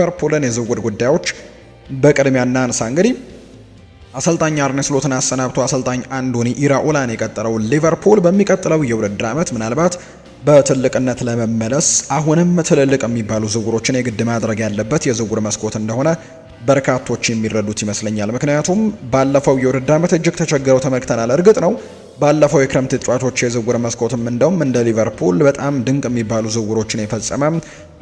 ሊቨርፑልን የዝውውር ጉዳዮች በቅድሚያ እናንሳ። እንግዲህ አሰልጣኝ አርነ ስሎትን አሰናብቶ አሰልጣኝ አንዶኒ ኢራኦላን የቀጠረው ሊቨርፑል በሚቀጥለው የውድድር ዓመት ምናልባት በትልቅነት ለመመለስ አሁንም ትልልቅ የሚባሉ ዝውውሮችን የግድ ማድረግ ያለበት የዝውውር መስኮት እንደሆነ በርካቶች የሚረዱት ይመስለኛል። ምክንያቱም ባለፈው የውድድር ዓመት እጅግ ተቸግረው ተመልክተናል። እርግጥ ነው ባለፈው የክረምት ተጫዋቾች የዝውውር መስኮትም እንደውም እንደ ሊቨርፑል በጣም ድንቅ የሚባሉ ዝውውሮችን የፈጸመ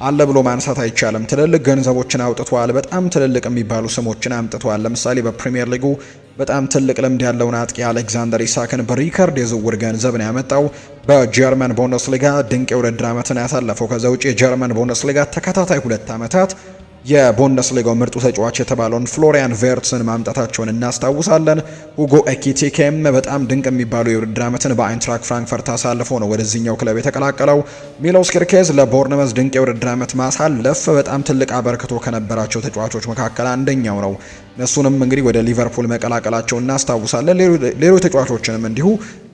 አለ ብሎ ማንሳት አይቻልም። ትልልቅ ገንዘቦችን አውጥቷል። በጣም ትልልቅ የሚባሉ ስሞችን አምጥቷል። ለምሳሌ በፕሪሚየር ሊጉ በጣም ትልቅ ልምድ ያለውን አጥቂ አሌክዛንደር ኢሳክን በሪከርድ የዝውውር ገንዘብ ነው ያመጣው። በጀርመን ቡንደስሊጋ ድንቅ የውድድር ዓመትን ያሳለፈው። ከዛ ውጪ የጀርመን ቡንደስሊጋ ተከታታይ 2 ዓመታት የቡንደስሊጋው ምርጡ ተጫዋች የተባለውን ፍሎሪያን ቬርትስን ማምጣታቸውን እናስታውሳለን። ሁጎ ኤኪቲኬም በጣም ድንቅ የሚባሉ የውድድር ዓመትን በአይንትራክ ፍራንክፈርት አሳልፎ ነው ወደዚህኛው ክለብ የተቀላቀለው። ሚሎስ ኪርኬዝ ለቦርነመዝ ድንቅ የውድድር ዓመት ማሳለፍ በጣም ትልቅ አበርክቶ ከነበራቸው ተጫዋቾች መካከል አንደኛው ነው። እሱንም እንግዲህ ወደ ሊቨርፑል መቀላቀላቸው እናስታውሳለን። ሌሎች ተጫዋቾችንም እንዲሁ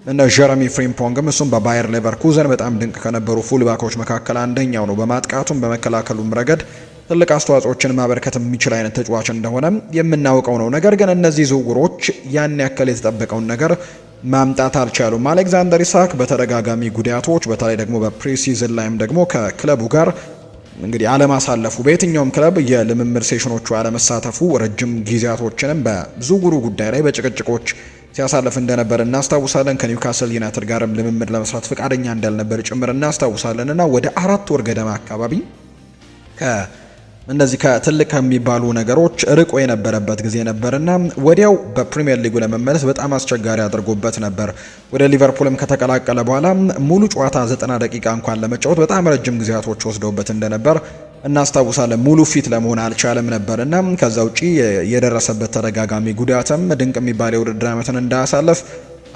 እነ ጀረሚ ፍሪምፖንግም እሱም በባየር ሌቨርኩዘን በጣም ድንቅ ከነበሩ ፉልባኮች መካከል አንደኛው ነው። በማጥቃቱም በመከላከሉም ረገድ ትልቅ አስተዋጽኦችን ማበርከት የሚችል አይነት ተጫዋች እንደሆነ የምናውቀው ነው። ነገር ግን እነዚህ ዝውውሮች ያን ያክል የተጠበቀውን ነገር ማምጣት አልቻሉም። አሌክዛንደር ኢሳክ በተደጋጋሚ ጉዳቶች በተለይ ደግሞ በፕሪሲዝን ላይም ደግሞ ከክለቡ ጋር እንግዲህ አለማሳለፉ በየትኛውም ክለብ የልምምድ ሴሽኖቹ አለመሳተፉ ረጅም ጊዜያቶችንም በዝውውሩ ጉዳይ ላይ በጭቅጭቆች ሲያሳልፍ እንደነበር እናስታውሳለን። ከኒውካስል ዩናይትድ ጋርም ልምምድ ለመስራት ፈቃደኛ እንዳልነበር ጭምር እናስታውሳለን እና ወደ 4 ወር ገደማ አካባቢ እነዚህ ከትልቅ ከሚባሉ ነገሮች ርቆ የነበረበት ጊዜ ነበርና ወዲያው በፕሪሚየር ሊጉ ለመመለስ በጣም አስቸጋሪ አድርጎበት ነበር። ወደ ሊቨርፑልም ከተቀላቀለ በኋላ ሙሉ ጨዋታ 90 ደቂቃ እንኳን ለመጫወት በጣም ረጅም ጊዜያቶች ወስደውበት እንደነበር እናስታውሳለን። ሙሉ ፊት ለመሆን አልቻለም ነበርና ከዛ ውጪ የደረሰበት ተደጋጋሚ ጉዳትም ድንቅ የሚባል የውድድር ዓመትን እንዳያሳልፍ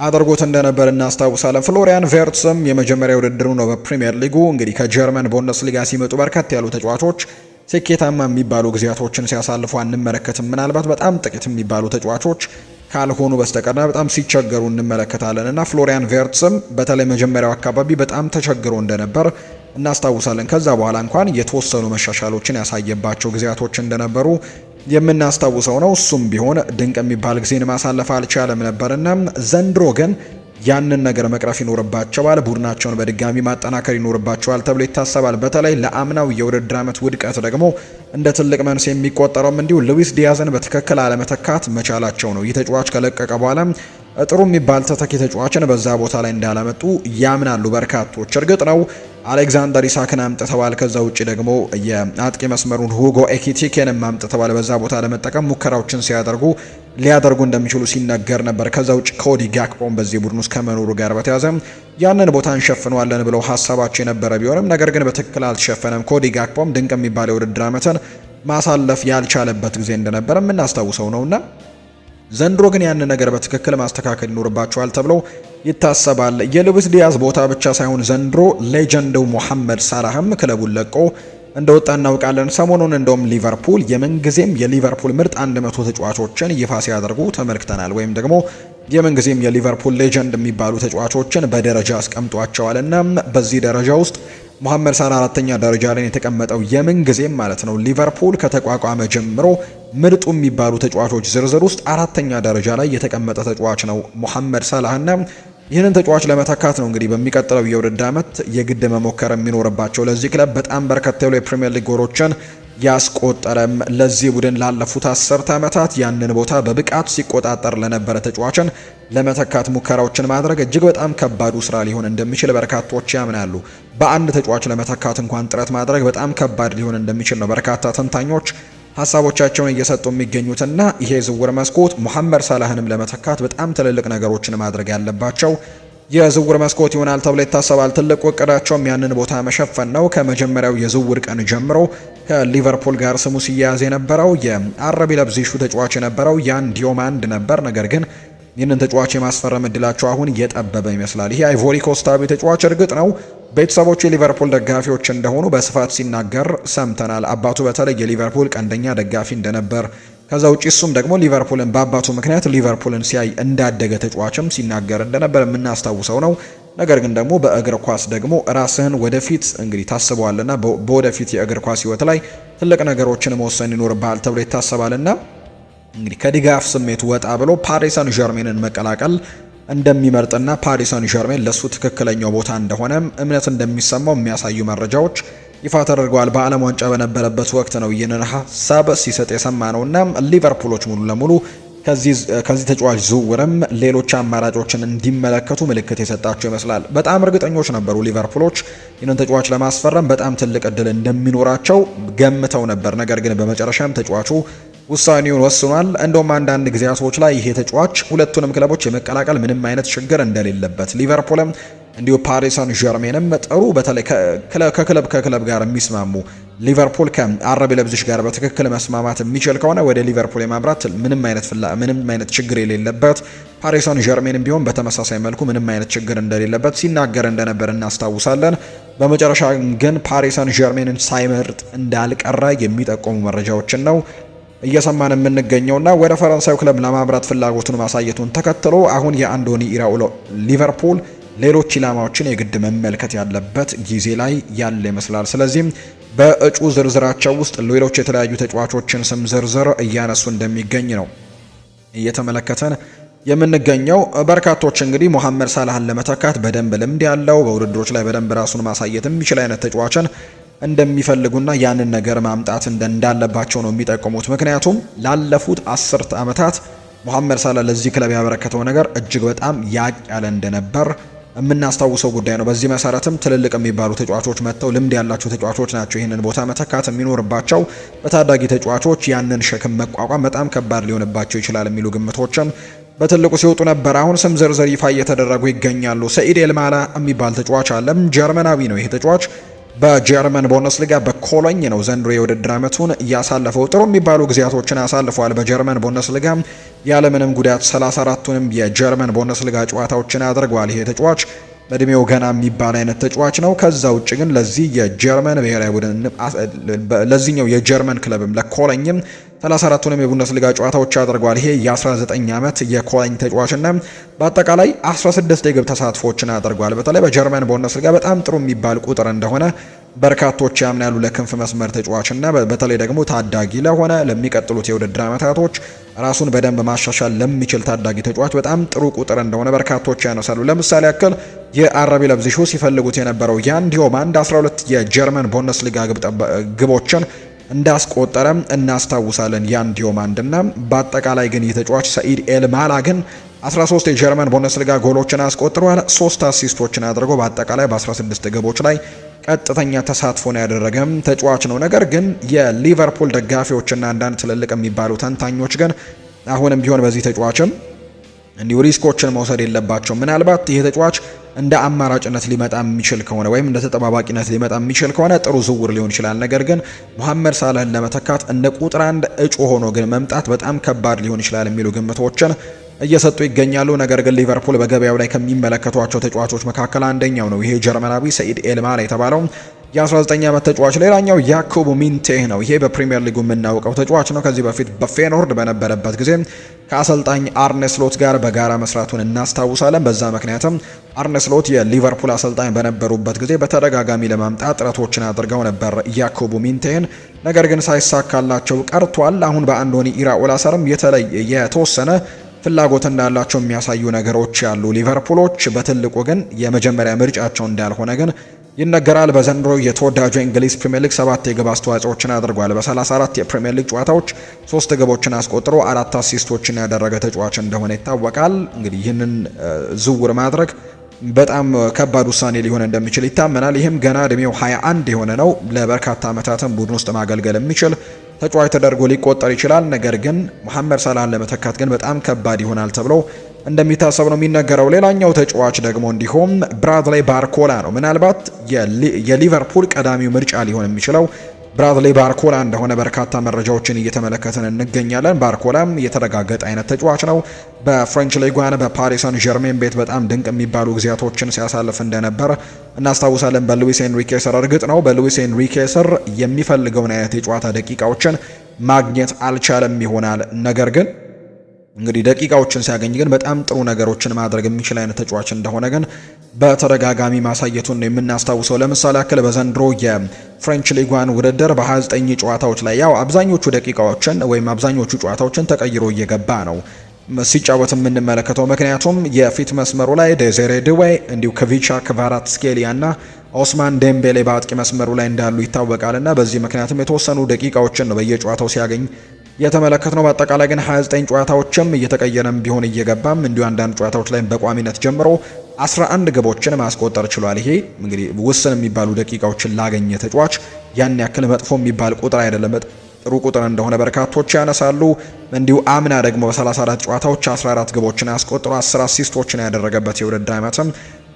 አድርጎት እንደነበር እናስታውሳለን። ፍሎሪያን ቬርትስም የመጀመሪያ ውድድሩ ነው በፕሪሚየር ሊጉ። እንግዲህ ከጀርመን ቡንደስሊጋ ሲመጡ በርከት ያሉ ተጫዋቾች ስኬታማ የሚባሉ ጊዜያቶችን ሲያሳልፉ አንመለከትም። ምናልባት በጣም ጥቂት የሚባሉ ተጫዋቾች ካልሆኑ በስተቀርና በጣም ሲቸገሩ እንመለከታለን እና ፍሎሪያን ቬርትስም በተለይ መጀመሪያው አካባቢ በጣም ተቸግሮ እንደነበር እናስታውሳለን። ከዛ በኋላ እንኳን የተወሰኑ መሻሻሎችን ያሳየባቸው ጊዜያቶች እንደነበሩ የምናስታውሰው ነው። እሱም ቢሆን ድንቅ የሚባል ጊዜን ማሳለፍ አልቻለም ነበርና ዘንድሮ ግን ያንን ነገር መቅረፍ ይኖርባቸዋል። ቡድናቸውን በድጋሚ ማጠናከር ይኖርባቸዋል ተብሎ ይታሰባል። በተለይ ለአምናው የውድድር ዓመት ውድቀት ደግሞ እንደ ትልቅ መንስኤ የሚቆጠረውም እንዲሁ ሉዊስ ዲያዝን በትክክል አለመተካት መቻላቸው ነው። ይህ ተጫዋች ከለቀቀ በኋላ ጥሩ የሚባል ተተኪ ተጫዋችን በዛ ቦታ ላይ እንዳላመጡ ያምናሉ በርካቶች። እርግጥ ነው አሌክዛንደር ኢሳክን አምጥተዋል። ከዛ ውጪ ደግሞ የአጥቂ መስመሩን ሁጎ ኤኪቲኬንም አምጥተዋል። በዛ ቦታ ለመጠቀም ሙከራዎችን ሊያደርጉ እንደሚችሉ ሲነገር ነበር። ከዛ ውጪ ኮዲ ጋክፖም በዚህ ቡድን ውስጥ ከመኖሩ ጋር በተያያዘ ያንን ቦታ እንሸፍነዋለን ብለው ሀሳባቸው የነበረ ቢሆንም ነገር ግን በትክክል አልተሸፈነም። ኮዲ ጋክፖም ድንቅ የሚባለው የውድድር ዓመትን ማሳለፍ ያልቻለበት ጊዜ እንደነበረ የምናስታውሰው ነውና ዘንድሮ ግን ያን ነገር በትክክል ማስተካከል ይኖርባቸዋል ተብሎ ይታሰባል። የሉዊስ ዲያዝ ቦታ ብቻ ሳይሆን ዘንድሮ ሌጀንዱ ሙሐመድ ሳላህም ክለቡን ለቆ እንደወጣ እናውቃለን። ሰሞኑን እንደውም ሊቨርፑል የምንጊዜም የሊቨርፑል ምርጥ 100 ተጫዋቾችን ይፋ ሲያደርጉ ተመልክተናል። ወይም ደግሞ የምንጊዜም የሊቨርፑል ሌጀንድ የሚባሉ ተጫዋቾችን በደረጃ አስቀምጧቸዋልና በዚህ ደረጃ ውስጥ ሙሐመድ ሳላህ 4ኛ ደረጃ ላይ የተቀመጠው የምንጊዜም ማለት ነው። ሊቨርፑል ከተቋቋመ ጀምሮ ምርጡ የሚባሉ ተጫዋቾች ዝርዝር ውስጥ 4ኛ ደረጃ ላይ የተቀመጠ ተጫዋች ነው ሙሐመድ ሳላህና ይህንን ተጫዋች ለመተካት ነው እንግዲህ በሚቀጥለው የውድድር ዓመት የግድ መሞከር የሚኖርባቸው። ለዚህ ክለብ በጣም በርከት ያሉ የፕሪሚየር ሊግ ጎሎችን ያስቆጠረም ለዚህ ቡድን ላለፉት 10 ዓመታት ያንን ቦታ በብቃት ሲቆጣጠር ለነበረ ተጫዋችን ለመተካት ሙከራዎችን ማድረግ እጅግ በጣም ከባዱ ስራ ሊሆን እንደሚችል በርካቶች ያምናሉ። በአንድ ተጫዋች ለመተካት እንኳን ጥረት ማድረግ በጣም ከባድ ሊሆን እንደሚችል ነው በርካታ ተንታኞች ሀሳቦቻቸውን እየሰጡ የሚገኙትና ይሄ ዝውውር መስኮት ሙሐመድ ሳላህንም ለመተካት በጣም ትልልቅ ነገሮችን ማድረግ ያለባቸው የዝውውር መስኮት ይሆናል ተብሎ ይታሰባል። ትልቁ እቅዳቸውም ያንን ቦታ መሸፈን ነው። ከመጀመሪያው የዝውውር ቀን ጀምሮ ከሊቨርፑል ጋር ስሙ ሲያያዝ የነበረው የአረቢ ለብዚሹ ተጫዋች የነበረው ያን ዲዮማንድ ነበር። ነገር ግን ይህንን ተጫዋች የማስፈረም እድላቸው አሁን እየጠበበ ይመስላል። ይሄ አይቮሪ ኮስታዊ ተጫዋች እርግጥ ነው ቤተሰቦቹ የሊቨርፑል ደጋፊዎች እንደሆኑ በስፋት ሲናገር ሰምተናል። አባቱ በተለይ የሊቨርፑል ቀንደኛ ደጋፊ እንደነበር፣ ከዛ ውጪ እሱም ደግሞ ሊቨርፑልን በአባቱ ምክንያት ሊቨርፑልን ሲያይ እንዳደገ ተጫዋችም ሲናገር እንደነበር የምናስታውሰው ነው። ነገር ግን ደግሞ በእግር ኳስ ደግሞ ራስህን ወደፊት እንግዲህ ታስበዋልና በወደፊት የእግር ኳስ ህይወት ላይ ትልቅ ነገሮችን መወሰን ይኖርብሃል ተብሎ ይታሰባልና እንግዲህ ከድጋፍ ስሜት ወጣ ብሎ ፓሪስ ሰን ዠርሜንን መቀላቀል እንደሚመርጥና ፓሪስ ሰን ዠርሜን ለሱ ትክክለኛው ቦታ እንደሆነ እምነት እንደሚሰማው የሚያሳዩ መረጃዎች ይፋ ተደርገዋል። በዓለም ዋንጫ በነበረበት ወቅት ነው ይህንን ሀሳብ ሲሰጥ የሰማነውና ሊቨርፑሎች ሙሉ ለሙሉ ከዚህ ተጫዋች ዝውውርም ሌሎች አማራጮችን እንዲመለከቱ ምልክት የሰጣቸው ይመስላል። በጣም እርግጠኞች ነበሩ ሊቨርፑሎች ይህንን ተጫዋች ለማስፈረም በጣም ትልቅ እድል እንደሚኖራቸው ገምተው ነበር። ነገር ግን በመጨረሻም ተጫዋቹ ውሳኔውን ወስኗል። እንደውም አንዳንድ ጊዜያቶች ላይ ይሄ ተጫዋች ሁለቱንም ክለቦች የመቀላቀል ምንም አይነት ችግር እንደሌለበት ሊቨርፑልም እንዲሁ ፓሪስ ሰን ዠርሜንም ጥሩ በተለይ ከክለብ ጋር የሚስማሙ ሊቨርፑል ከአረብ ለብዚሽ ጋር በትክክል መስማማት የሚችል ከሆነ ወደ ሊቨርፑል የማምራት ምንም አይነት ችግር የሌለበት ፓሪስ ሰን ዠርሜንም ቢሆን በተመሳሳይ መልኩ ምንም አይነት ችግር እንደሌለበት ሲናገር እንደነበር እናስታውሳለን። በመጨረሻ ግን ፓሪስ ሰን ዠርሜንን ሳይመርጥ እንዳልቀረ የሚጠቁሙ መረጃዎችን ነው እየሰማን የምንገኘውና ወደ ፈረንሳዩ ክለብ ለማምራት ፍላጎቱን ማሳየቱን ተከትሎ አሁን የአንዶኒ ኢራኦላ ሊቨርፑል ሌሎች ኢላማዎችን የግድ መመልከት ያለበት ጊዜ ላይ ያለ ይመስላል። ስለዚህም በእጩ ዝርዝራቸው ውስጥ ሌሎች የተለያዩ ተጫዋቾችን ስም ዝርዝር እያነሱ እንደሚገኝ ነው እየተመለከተን የምንገኘው። በርካቶች እንግዲህ ሞሐመድ ሳላህን ለመተካት በደንብ ልምድ ያለው በውድድሮች ላይ በደንብ ራሱን ማሳየት የሚችል አይነት ተጫዋችን እንደሚፈልጉና ያንን ነገር ማምጣት እንዳለባቸው ነው የሚጠቁሙት። ምክንያቱም ላለፉት 10 ዓመታት ሞሐመድ ሳላህ ለዚህ ክለብ ያበረከተው ነገር እጅግ በጣም ያቅ ያለ እንደነበር የምናስታውሰው ጉዳይ ነው። በዚህ መሰረትም ትልልቅ የሚባሉ ተጫዋቾች መጥተው ልምድ ያላቸው ተጫዋቾች ናቸው ይህንን ቦታ መተካት የሚኖርባቸው። በታዳጊ ተጫዋቾች ያንን ሸክም መቋቋም በጣም ከባድ ሊሆንባቸው ይችላል የሚሉ ግምቶችም በትልቁ ሲወጡ ነበር። አሁን ስም ዝርዝር ይፋ እየተደረጉ ይገኛሉ። ሰኢድ ኤልማላ የሚባል ተጫዋች አለ። ጀርመናዊ ነው ይሄ ተጫዋች። በጀርመን ቡንደስሊጋ በኮሎኝ ነው ዘንድሮ የውድድር ዓመቱን ያሳለፈው። ጥሩ የሚባሉ ጊዜያቶችን አሳልፈዋል በጀርመን ቡንደስሊጋ ያለምንም ጉዳት 34ቱንም የጀርመን ቡንደስሊጋ ጨዋታዎችን አድርጓል። ይሄ ተጫዋች በእድሜው ገና የሚባል አይነት ተጫዋች ነው። ከዛ ውጭ ግን ለዚህ የጀርመን ብሔራዊ ቡድን ለዚህኛው የጀርመን ክለብም ለኮሎኝም 34ቱንም የቡንደስሊጋ ጨዋታዎች አድርጓል። ይሄ የ19 ዓመት የኮሎኝ ተጫዋችና በአጠቃላይ 16 የግብ ተሳትፎችን አድርጓል። በተለይ በጀርመን ቡንደስሊጋ በጣም ጥሩ የሚባል ቁጥር እንደሆነ በርካቶች ያምናሉ። ለክንፍ መስመር ተጫዋችና በተለይ ደግሞ ታዳጊ ለሆነ ለሚቀጥሉት የውድድር ዓመታቶች ራሱን በደንብ ማሻሻል ለሚችል ታዳጊ ተጫዋች በጣም ጥሩ ቁጥር እንደሆነ በርካቶች ያነሳሉ። ለምሳሌ ያክል የአረቢ ለብዚሹ ሲፈልጉት የነበረው ያን ዲዮማንድ 12 የጀርመን ቡንደስሊጋ ግቦችን እንዳስቆጠረ እናስታውሳለን። ያን ዲዮማንድና በአጠቃላይ ግን የተጫዋች ሰኢድ ኤልማላ ግን 13 የጀርመን ቡንደስሊጋ ጎሎችን አስቆጥሯል። 3 አሲስቶችን አድርጎ በአጠቃላይ በ16 ግቦች ላይ ቀጥተኛ ተሳትፎን ያደረገም ተጫዋች ነው። ነገር ግን የሊቨርፑል ደጋፊዎችና አንዳንድ ትልልቅ የሚባሉ ተንታኞች ግን አሁንም ቢሆን በዚህ ተጫዋችም እንዲሁ ሪስኮችን መውሰድ የለባቸው። ምናልባት ይሄ ተጫዋች እንደ አማራጭነት ሊመጣ የሚችል ከሆነ ወይም እንደ ተጠባባቂነት ሊመጣ የሚችል ከሆነ ጥሩ ዝውውር ሊሆን ይችላል። ነገር ግን መሐመድ ሳላህን ለመተካት እንደ ቁጥር 1 እጩ ሆኖ ግን መምጣት በጣም ከባድ ሊሆን ይችላል የሚሉ ግምቶችን እየሰጡ ይገኛሉ። ነገር ግን ሊቨርፑል በገበያው ላይ ከሚመለከቷቸው ተጫዋቾች መካከል አንደኛው ነው ይሄ ጀርመናዊ ሰኢድ ኤልማላ የተባለው የ19 ዓመት ተጫዋች። ሌላኛው ያኩቡ ሚንቴህ ነው። ይሄ በፕሪሚየር ሊጉ የምናውቀው ተጫዋች ነው። ከዚህ በፊት በፌኖርድ በነበረበት ጊዜ ከአሰልጣኝ አርነ ስሎት ጋር በጋራ መስራቱን እናስታውሳለን። በዛ ምክንያትም አርነ ስሎት የሊቨርፑል አሰልጣኝ በነበሩበት ጊዜ በተደጋጋሚ ለማምጣት ጥረቶችን አድርገው ነበር ያኩቡ ሚንቴህን፣ ነገር ግን ሳይሳካላቸው ቀርቷል። አሁን በአንዶኒ ኢራኦላ ሰርም የተወሰነ ፍላጎት እንዳላቸው የሚያሳዩ ነገሮች ያሉ ሊቨርፑሎች በትልቁ ግን የመጀመሪያ ምርጫቸው እንዳልሆነ ግን ይነገራል። በዘንድሮ የተወዳጁ የእንግሊዝ ፕሪሚየር ሊግ 7 የግብ አስተዋጽኦችን አድርጓል። በ34 የፕሪሚየር ሊግ ጨዋታዎች 3 ግቦችን አስቆጥሮ 4 አሲስቶችን ያደረገ ተጫዋች እንደሆነ ይታወቃል። እንግዲህ ይህንን ዝውውር ማድረግ በጣም ከባድ ውሳኔ ሊሆን እንደሚችል ይታመናል። ይህም ገና እድሜው 21 የሆነ ነው። ለበርካታ ዓመታትም ቡድን ውስጥ ማገልገል የሚችል ተጫዋች ተደርጎ ሊቆጠር ይችላል። ነገር ግን መሐመድ ሳላህን ለመተካት ግን በጣም ከባድ ይሆናል ተብሎ እንደሚታሰብ ነው የሚነገረው። ሌላኛው ተጫዋች ደግሞ እንዲሁም ብራድሌ ባርኮላ ነው። ምናልባት የሊቨርፑል ቀዳሚው ምርጫ ሊሆን የሚችለው ብራድሌ ባርኮላ እንደሆነ በርካታ መረጃዎችን እየተመለከትን እንገኛለን። ባርኮላም የተረጋገጠ አይነት ተጫዋች ነው። በፍሬንች ሊጓን በፓሪስ ሰን ዠርሜን ቤት በጣም ድንቅ የሚባሉ ጊዜያቶችን ሲያሳልፍ እንደነበር እናስታውሳለን። በሉዊስ ኤንሪኬ ስር እርግጥ ነው በሉዊስ ኤንሪኬ ስር የሚፈልገውን አይነት የጨዋታ ደቂቃዎችን ማግኘት አልቻለም ይሆናል። ነገር ግን እንግዲህ ደቂቃዎችን ሲያገኝ ግን በጣም ጥሩ ነገሮችን ማድረግ የሚችል አይነት ተጫዋች እንደሆነ ግን በተደጋጋሚ ማሳየቱን የምናስታውሰው። ለምሳሌ ያክል በዘንድሮ የፍሬንች ሊጓን ውድድር በ29 ጨዋታዎች ላይ ያው አብዛኞቹ ደቂቃዎችን ወይም አብዛኞቹ ጨዋታዎችን ተቀይሮ እየገባ ነው ሲጫወት የምንመለከተው። ምክንያቱም የፊት መስመሩ ላይ ዴዜሬ ድዌ እንዲሁ ክቪቻ ክቫራትስኬሊያ እና ኦስማን ዴምቤሌ በአጥቂ መስመሩ ላይ እንዳሉ ይታወቃልና በዚህ ምክንያትም የተወሰኑ ደቂቃዎችን ነው በየጨዋታው ሲያገኝ የተመለከት ነው። በአጠቃላይ ግን 29 ጨዋታዎችም እየተቀየረም ቢሆን እየገባም እንዲሁ አንዳንድ ጨዋታዎች ላይ በቋሚነት ጀምሮ 11 ግቦችን ማስቆጠር ችሏል። ይሄ እንግዲህ ውስን የሚባሉ ደቂቃዎችን ላገኘ ተጫዋች ያን ያክል መጥፎ የሚባል ቁጥር አይደለም፣ ጥሩ ቁጥር እንደሆነ በርካቶች ያነሳሉ። እንዲሁ አምና ደግሞ በ34 ጨዋታዎች 14 ግቦችን አስቆጥሮ 10 አሲስቶችን ያደረገበት የውድድር ዓመትም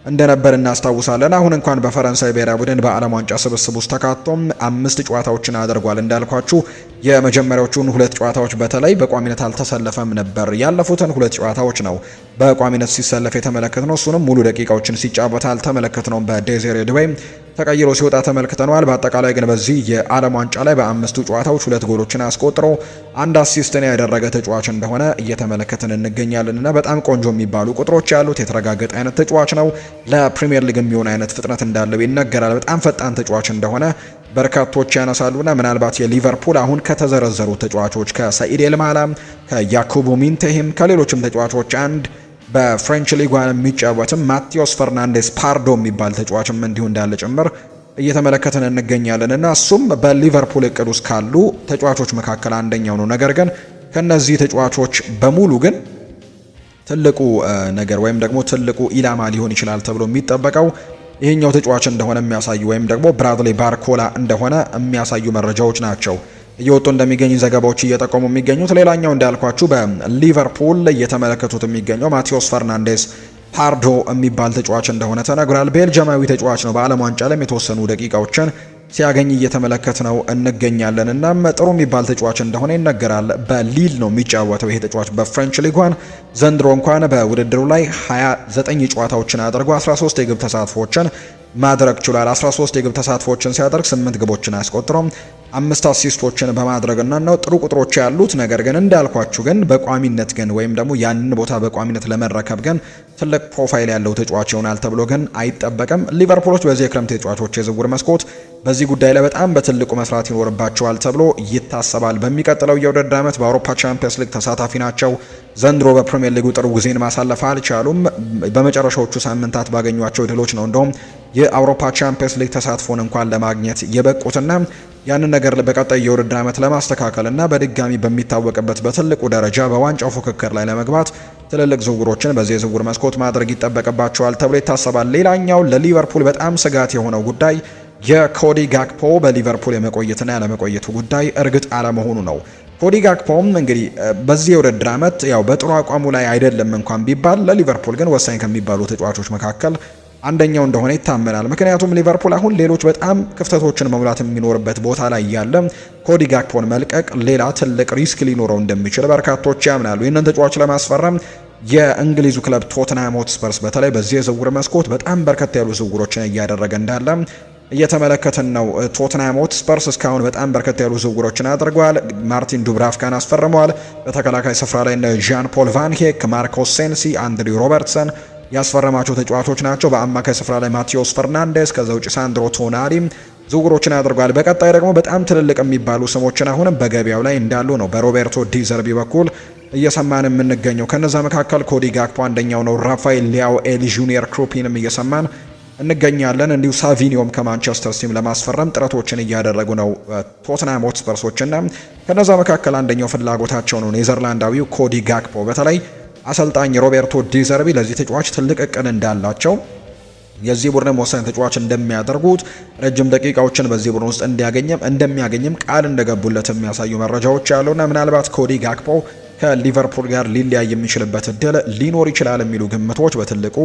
እንደነበር እናስታውሳለን። አሁን እንኳን በፈረንሳይ ብሔራዊ ቡድን በዓለም ዋንጫ ስብስብ ውስጥ ተካቶም 5 ጨዋታዎችን አድርጓል። እንዳልኳችሁ የመጀመሪያዎቹን 2 ጨዋታዎች በተለይ በቋሚነት አልተሰለፈም ነበር። ያለፉትን 2 ጨዋታዎች ነው በቋሚነት ሲሰለፍ የተመለከትነው። እሱንም ሙሉ ደቂቃዎችን ሲጫወት አልተመለከትነውም። በዴዜሬ ድዌ ተቀይሮ ሲወጣ ተመልክተነዋል። በአጠቃላይ ግን በዚህ የዓለም ዋንጫ ላይ በ5ቱ ጨዋታዎች 2 ጎሎችን አስቆጥሮ 1 አሲስትን ያደረገ ተጫዋች እንደሆነ እየተመለከትን እንገኛለን እና በጣም ቆንጆ የሚባሉ ቁጥሮች ያሉት የተረጋገጠ አይነት ተጫዋች ነው። ለፕሪሚየር ሊግ የሚሆን አይነት ፍጥነት እንዳለው ይነገራል። በጣም ፈጣን ተጫዋች እንደሆነ በርካቶች ያነሳሉና ምናልባት የሊቨርፑል አሁን ከተዘረዘሩ ተጫዋቾች ከሰኢድ ኤልማላ ከያኩቡ ሚንቴሂም ከሌሎችም ተጫዋቾች አንድ በፍሬንች ሊጓን የሚጫወትም ማቴዎስ ፈርናንዴስ ፓርዶ የሚባል ተጫዋችም እንዲሁ እንዳለ ጭምር እየተመለከትን እንገኛለን እና እሱም በሊቨርፑል እቅድ ውስጥ ካሉ ተጫዋቾች መካከል አንደኛው ነው። ነገር ግን ከነዚህ ተጫዋቾች በሙሉ ግን ትልቁ ነገር ወይም ደግሞ ትልቁ ኢላማ ሊሆን ይችላል ተብሎ የሚጠበቀው ይሄኛው ተጫዋች እንደሆነ የሚያሳዩ ወይም ደግሞ ብራድሊ ባርኮላ እንደሆነ የሚያሳዩ መረጃዎች ናቸው እየወጡ እንደሚገኙ ዘገባዎች እየጠቆሙ የሚገኙት። ሌላኛው እንዳልኳችሁ በሊቨርፑል እየተመለከቱት የሚገኘው ማቴዎስ ፈርናንዴስ ፓርዶ የሚባል ተጫዋች እንደሆነ ተነግሯል። ቤልጅማዊ ተጫዋች ነው። በዓለም ዋንጫ ላይ የተወሰኑ ደቂቃዎችን ሲያገኝ እየተመለከት ነው እንገኛለን። እናም ጥሩ የሚባል ተጫዋች እንደሆነ ይነገራል። በሊል ነው የሚጫወተው ይሄ ተጫዋች በፍሬንች ሊጓን። ዘንድሮ እንኳን በውድድሩ ላይ 29 ጨዋታዎችን አድርጎ 13 የግብ ተሳትፎችን ማድረግ ችሏል። 13 የግብ ተሳትፎችን ሲያደርግ 8 ግቦችን አስቆጥሮም 5 አሲስቶችን በማድረግና ነው ጥሩ ቁጥሮች ያሉት። ነገር ግን እንዳልኳችሁ ግን በቋሚነት ግን ወይም ደግሞ ያንን ቦታ በቋሚነት ለመረከብ ግን ትልቅ ፕሮፋይል ያለው ተጫዋች ይሆናል ተብሎ ግን አይጠበቅም። ሊቨርፑሎች በዚህ የክረምት ተጫዋቾች የዝውውር መስኮት በዚህ ጉዳይ ላይ በጣም በትልቁ መስራት ይኖርባቸዋል ተብሎ ይታሰባል። በሚቀጥለው የውድድር ዓመት በአውሮፓ ቻምፒየንስ ሊግ ተሳታፊ ናቸው። ዘንድሮ በፕሪሚየር ሊጉ ጥሩ ጊዜን ማሳለፍ አልቻሉም። በመጨረሻዎቹ ሳምንታት ባገኟቸው ድሎች ነው እንደውም የአውሮፓ ቻምፒየንስ ሊግ ተሳትፎን እንኳን ለማግኘት የበቁትና ያንን ነገር በቀጣይ የውድድር ዓመት ለማስተካከልና በድጋሚ በሚታወቅበት በትልቁ ደረጃ በዋንጫው ፉክክር ላይ ለመግባት ትልልቅ ዝውውሮችን በዚህ የዝውውር መስኮት ማድረግ ይጠበቅባቸዋል ተብሎ ይታሰባል። ሌላኛው ለሊቨርፑል በጣም ስጋት የሆነው ጉዳይ የኮዲ ጋክፖ በሊቨርፑል የመቆየትና ያለመቆየቱ ጉዳይ እርግጥ አለመሆኑ ነው። ኮዲ ጋክፖም እንግዲህ በዚህ የውድድር ዓመት ያው በጥሩ አቋሙ ላይ አይደለም እንኳን ቢባል ለሊቨርፑል ግን ወሳኝ ከሚባሉ ተጫዋቾች መካከል አንደኛው እንደሆነ ይታመናል። ምክንያቱም ሊቨርፑል አሁን ሌሎች በጣም ክፍተቶችን መሙላት የሚኖርበት ቦታ ላይ ያለ ኮዲ ጋክፖን መልቀቅ ሌላ ትልቅ ሪስክ ሊኖረው እንደሚችል በርካቶች ያምናሉ። ይህንን ተጫዋች ለማስፈረም የእንግሊዙ ክለብ ቶትንሃም ሆትስፐርስ በተለይ በዚህ የዝውውር መስኮት በጣም በርከት ያሉ ዝውውሮችን እያደረገ እንዳለ እየተመለከትን ነው። ቶትንሃም ሆትስፐርስ እስካሁን በጣም በርከት ያሉ ዝውውሮችን አድርገዋል። ማርቲን ዱብራፍካን አስፈርመዋል። በተከላካይ ስፍራ ላይ እነ ዣን ፖል ቫን ሄክ፣ ማርኮስ ሴንሲ፣ አንድሪው ሮበርትሰን ያስፈረማቸው ተጫዋቾች ናቸው። በአማካይ ስፍራ ላይ ማቴዎስ ፈርናንዴስ፣ ከዛ ውጭ ሳንድሮ ቶናሊ ዝውውሮችን አድርጓል። በቀጣይ ደግሞ በጣም ትልልቅ የሚባሉ ስሞችን አሁንም በገበያው ላይ እንዳሉ ነው በሮቤርቶ ዲዘርቢ በኩል እየሰማን የምንገኘው። ከነዛ መካከል ኮዲ ጋክፖ አንደኛው ነው። ራፋኤል ሊያው ኤል ጁኒየር ክሩፒንም እየሰማን እንገኛለን። እንዲሁ ሳቪኒዮም ከማንቸስተር ሲቲ ለማስፈረም ጥረቶችን እያደረጉ ነው ቶትንሃም ሆትስፐርሶችና ከነዛ መካከል አንደኛው ፍላጎታቸው ነው ኔዘርላንዳዊው ኮዲ ጋክፖ። በተለይ አሰልጣኝ ሮቤርቶ ዲዘርቢ ለዚህ ተጫዋች ትልቅ እቅድ እንዳላቸው የዚህ ቡድን ወሳኝ ተጫዋች እንደሚያደርጉት ረጅም ደቂቃዎችን በዚህ ቡድን ውስጥ እንደሚያገኝም ቃል እንደገቡለት የሚያሳዩ መረጃዎች ያሉና ምናልባት ኮዲ ጋክፖ ከሊቨርፑል ጋር ሊለያይ የሚችልበት እድል ሊኖር ይችላል የሚሉ ግምቶች በትልቁ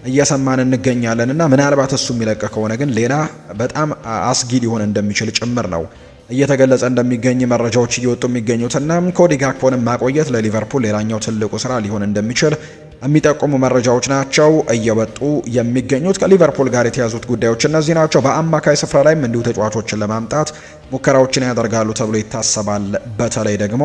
እየሰማን እንገኛለን እና ምናልባት እሱ የሚለቅ ከሆነ ግን ሌላ በጣም አስጊ ሊሆን እንደሚችል ጭምር ነው እየተገለጸ እንደሚገኝ መረጃዎች እየወጡ የሚገኙትና ኮዲ ጋክፖን ማቆየት ለሊቨርፑል ሌላኛው ትልቁ ስራ ሊሆን እንደሚችል የሚጠቁሙ መረጃዎች ናቸው እየወጡ የሚገኙት። ከሊቨርፑል ጋር የተያዙት ጉዳዮች እነዚህ ናቸው። በአማካይ ስፍራ ላይም እንዲሁ ተጫዋቾችን ለማምጣት ሙከራዎችን ያደርጋሉ ተብሎ ይታሰባል። በተለይ ደግሞ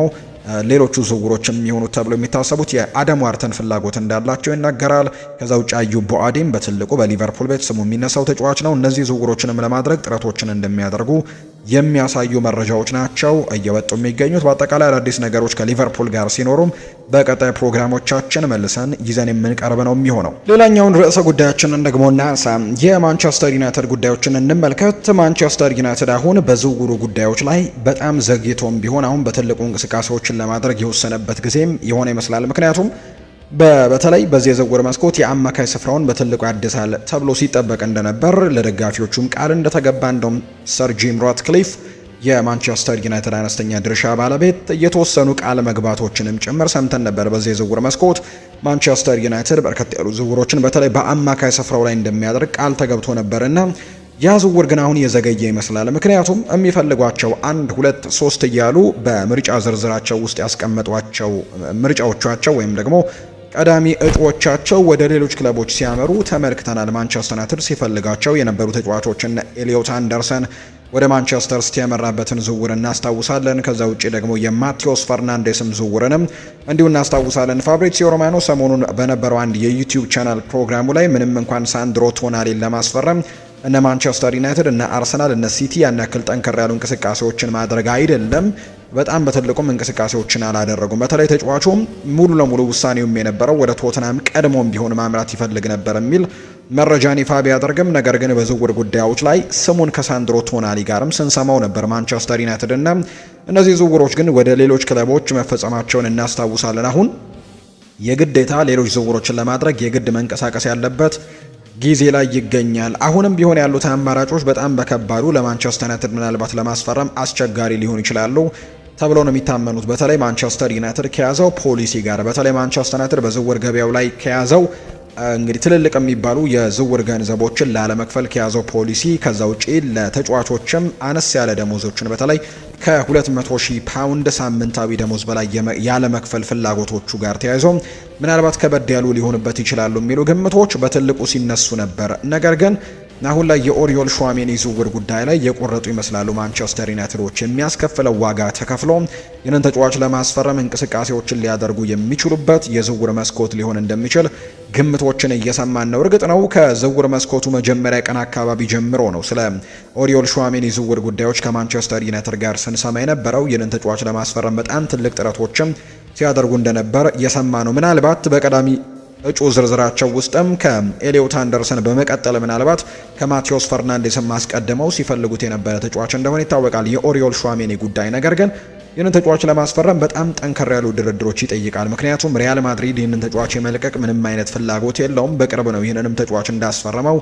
ሌሎቹ ዝውውሮችም የሚሆኑት ተብሎ የሚታሰቡት የአደም ዋርተን ፍላጎት እንዳላቸው ይናገራል። ከዛ ውጭ አዩብ ቦአዲም በትልቁ በሊቨርፑል ቤት ስሙ የሚነሳው ተጫዋች ነው። እነዚህ ዝውውሮችንም ለማድረግ ጥረቶችን እንደሚያደርጉ የሚያሳዩ መረጃዎች ናቸው እየወጡ የሚገኙት። በአጠቃላይ አዳዲስ ነገሮች ከሊቨርፑል ጋር ሲኖሩም በቀጣይ ፕሮግራሞቻችን መልሰን ይዘን የምንቀርብ ነው የሚሆነው። ሌላኛውን ርዕሰ ጉዳያችንን ደግሞ እናንሳ። የማንቸስተር ዩናይትድ ጉዳዮችን እንመልከት። ማንቸስተር ዩናይትድ አሁን በዝውውሩ ጉዳዮች ላይ በጣም ዘግይቶም ቢሆን አሁን በትልቁ እንቅስቃሴዎችን ለማድረግ የወሰነበት ጊዜም የሆነ ይመስላል። ምክንያቱም በተለይ በዚህ የዝውውር መስኮት የአማካይ ስፍራውን በትልቁ ያድሳል ተብሎ ሲጠበቅ እንደነበር ለደጋፊዎቹም ቃል እንደተገባ እንደውም ሰር ጂም ራትክሊፍ የማንቸስተር ዩናይትድ አነስተኛ ድርሻ ባለቤት የተወሰኑ ቃል መግባቶችንም ጭምር ሰምተን ነበር። በዚህ የዝውውር መስኮት ማንቸስተር ዩናይትድ በርከት ያሉ ዝውውሮችን በተለይ በአማካይ ስፍራው ላይ እንደሚያደርግ ቃል ተገብቶ ነበርና ያ ዝውውር ግን አሁን የዘገየ ይመስላል። ምክንያቱም የሚፈልጓቸው 1 2 3 እያሉ በምርጫ ዝርዝራቸው ውስጥ ያስቀመጧቸው ምርጫዎቻቸው ወይም ደግሞ ቀዳሚ እጩዎቻቸው ወደ ሌሎች ክለቦች ሲያመሩ ተመልክተናል። ማንቸስተር ዩናይትድ ሲፈልጋቸው የነበሩ ተጫዋቾችን ኤሊዮት አንደርሰን ወደ ማንቸስተር ሲቲ ያመራበትን ዝውውር እናስታውሳለን። ከዛ ውጪ ደግሞ የማቴዎስ ፈርናንዴስም ዝውውርንም እንዲሁ እናስታውሳለን። ፋብሪዚዮ ሮማኖ ሰሞኑን በነበረው አንድ የዩቲዩብ ቻናል ፕሮግራሙ ላይ ምንም እንኳን ሳንድሮ ቶናሊን ለማስፈረም እነ ማንቸስተር ዩናይትድ እነ አርሰናል እነ ሲቲ ያን ያክል ጠንከር ያሉ እንቅስቃሴዎችን ማድረግ አይደለም፣ በጣም በትልቁም እንቅስቃሴዎችን አላደረጉም። በተለይ ተጫዋቹም ሙሉ ለሙሉ ውሳኔውም የነበረው ወደ ቶትናም ቀድሞም ቢሆን ማምራት ይፈልግ ነበር የሚል መረጃን ይፋ ቢያደርግም ነገር ግን በዝውውር ጉዳዮች ላይ ስሙን ከሳንድሮ ቶናሊ ጋርም ስንሰማው ነበር ማንቸስተር ዩናይትድ እና እነዚህ ዝውውሮች ግን ወደ ሌሎች ክለቦች መፈጸማቸውን እናስታውሳለን። አሁን የግዴታ ሌሎች ዝውውሮችን ለማድረግ የግድ መንቀሳቀስ ያለበት ጊዜ ላይ ይገኛል። አሁንም ቢሆን ያሉት አማራጮች በጣም በከባዱ ለማንቸስተር ዩናይትድ ምናልባት ለማስፈረም አስቸጋሪ ሊሆኑ ይችላሉ ተብሎ ነው የሚታመኑት። በተለይ ማንቸስተር ዩናይትድ ከያዘው ፖሊሲ ጋር በተለይ ማንቸስተር ዩናይትድ በዝውውር ገበያው ላይ ከያዘው እንግዲህ ትልልቅ የሚባሉ የዝውውር ገንዘቦችን ላለመክፈል ከያዘው ፖሊሲ ከዛ ውጪ ለተጫዋቾችም አነስ ያለ ደሞዞችን በተለይ ከ200,000 ፓውንድ ሳምንታዊ ደሞዝ በላይ ያለ መክፈል ፍላጎቶቹ ጋር ተያይዞ ምናልባት ከበድ ያሉ ሊሆንበት ይችላሉ የሚሉ ግምቶች በትልቁ ሲነሱ ነበር። ነገር ግን አሁን ላይ የኦሪዮል ሹዋሜኒ ዝውውር ጉዳይ ላይ የቆረጡ ይመስላሉ ማንቸስተር ዩናይትዶች። የሚያስከፍለው ዋጋ ተከፍሎ ይህንን ተጫዋች ለማስፈረም እንቅስቃሴዎችን ሊያደርጉ የሚችሉበት የዝውውር መስኮት ሊሆን እንደሚችል ግምቶችን እየሰማን ነው። እርግጥ ነው ከዝውውር መስኮቱ መጀመሪያ ቀን አካባቢ ጀምሮ ነው ስለ ኦሪዮል ሹዋሜኒ ዝውውር ጉዳዮች ከማንቸስተር ዩናይትድ ጋር ስንሰማ የነበረው። ይህንን ተጫዋች ለማስፈረም በጣም ትልቅ ጥረቶችም ሲያደርጉ እንደነበር የሰማ ነው። ምናልባት በቀዳሚ እጩ ዝርዝራቸው ውስጥም ከኤሊዮት አንደርሰን በመቀጠል ምናልባት ከማቴዎስ ፈርናንዴስን ማስቀድመው ሲፈልጉት የነበረ ተጫዋች እንደሆነ ይታወቃል የኦሪዮል ሹዋሜኒ ጉዳይ። ነገር ግን ይህንን ተጫዋች ለማስፈረም በጣም ጠንከር ያሉ ድርድሮች ይጠይቃል። ምክንያቱም ሪያል ማድሪድ ይህንን ተጫዋች የመልቀቅ ምንም አይነት ፍላጎት የለውም። በቅርብ ነው ይህንንም ተጫዋች እንዳስፈረመው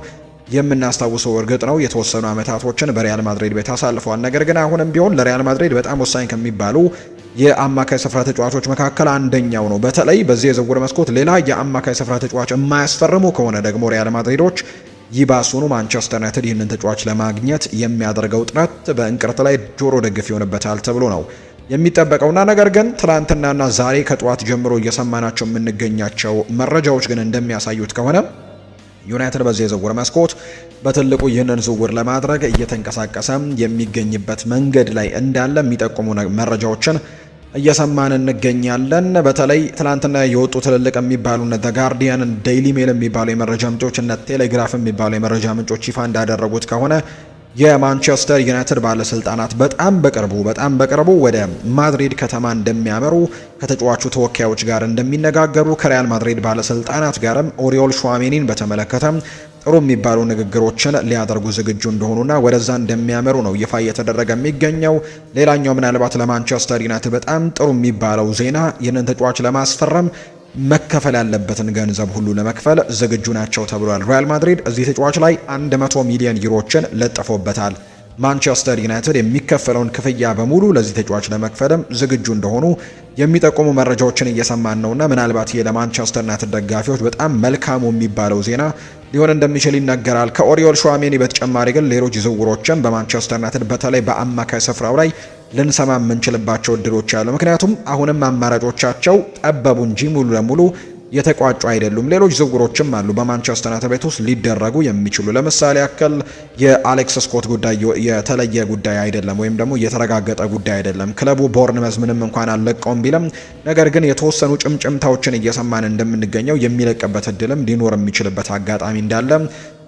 የምናስታውሰው እርግጥ ነው የተወሰኑ አመታቶችን በሪያል ማድሪድ ቤት አሳልፈዋል። ነገር ግን አሁንም ቢሆን ለሪያል ማድሪድ በጣም ወሳኝ ከሚባሉ የአማካይ ስፍራ ተጫዋቾች መካከል አንደኛው ነው። በተለይ በዚህ የዝውውር መስኮት ሌላ የአማካይ ስፍራ ተጫዋች የማያስፈርሙ ከሆነ ደግሞ ሪያል ማድሪዶች ይባሱኑ ማንቸስተር ዩናይትድ ይህንን ተጫዋች ለማግኘት የሚያደርገው ጥረት በእንቅርት ላይ ጆሮ ደግፍ ይሆንበታል ተብሎ ነው የሚጠበቀውና ነገር ግን ትናንትናና ዛሬ ከጠዋት ጀምሮ እየሰማናቸው የምንገኛቸው መረጃዎች ግን እንደሚያሳዩት ከሆነ ዩናይትድ በዚህ የዝውውር መስኮት በትልቁ ይህንን ዝውውር ለማድረግ እየተንቀሳቀሰ የሚገኝበት መንገድ ላይ እንዳለ የሚጠቁሙ መረጃዎችን እየሰማን እንገኛለን። በተለይ ትላንትና የወጡ ትልልቅ የሚባሉ እነ ዘ ጋርዲያን፣ ዴይሊ ሜል የሚባሉ የመረጃ ምንጮች እነ ቴሌግራፍ የሚባሉ የመረጃ ምንጮች ይፋ እንዳደረጉት ከሆነ የማንቸስተር ዩናይትድ ባለስልጣናት በጣም በቅርቡ ወደ ማድሪድ ከተማ እንደሚያመሩ ከተጫዋቹ ተወካዮች ጋር እንደሚነጋገሩ ከሪያል ማድሪድ ባለስልጣናት ጋርም ኦሪዮል ሹዋሜኒን በተመለከተ ጥሩ የሚባሉ ንግግሮችን ሊያደርጉ ዝግጁ እንደሆኑና ወደዛ እንደሚያመሩ ነው ይፋ እየተደረገ የሚገኘው። ሌላኛው ምናልባት ለማንቸስተር ዩናይትድ በጣም ጥሩ የሚባለው ዜና ይህንን ተጫዋች ለማስፈረም መከፈል ያለበትን ገንዘብ ሁሉ ለመክፈል ዝግጁ ናቸው ተብሏል። ሪያል ማድሪድ እዚህ ተጫዋች ላይ 100 ሚሊዮን ዩሮችን ለጥፎበታል። ማንቸስተር ዩናይትድ የሚከፈለውን ክፍያ በሙሉ ለዚህ ተጫዋች ለመክፈልም ዝግጁ እንደሆኑ የሚጠቁሙ መረጃዎችን እየሰማን ነውና ምናልባት ይሄ ለማንቸስተር ዩናይትድ ደጋፊዎች በጣም መልካሙ የሚባለው ዜና ሊሆን እንደሚችል ይነገራል። ከኦሪዮል ሹዋሜኒ በተጨማሪ ግን ሌሎች ዝውውሮችን በማንቸስተር ዩናይትድ በተለይ በአማካይ ስፍራው ላይ ልንሰማ የምንችልባቸው እድሎች አሉ። ምክንያቱም አሁንም አማራጮቻቸው ጠበቡ እንጂ ሙሉ ለሙሉ የተቋጩ አይደሉም። ሌሎች ዝውውሮችም አሉ በማንቸስተር ዩናይትድ ቤት ውስጥ ሊደረጉ የሚችሉ። ለምሳሌ ያክል የአሌክስ ስኮት ጉዳይ የተለየ ጉዳይ አይደለም፣ ወይም ደግሞ የተረጋገጠ ጉዳይ አይደለም። ክለቡ ቦርንመዝ ምንም እንኳን አልለቀውም ቢልም ነገር ግን የተወሰኑ ጭምጭምታዎችን እየሰማን እንደምንገኘው የሚለቅበት እድልም ሊኖር የሚችልበት አጋጣሚ እንዳለ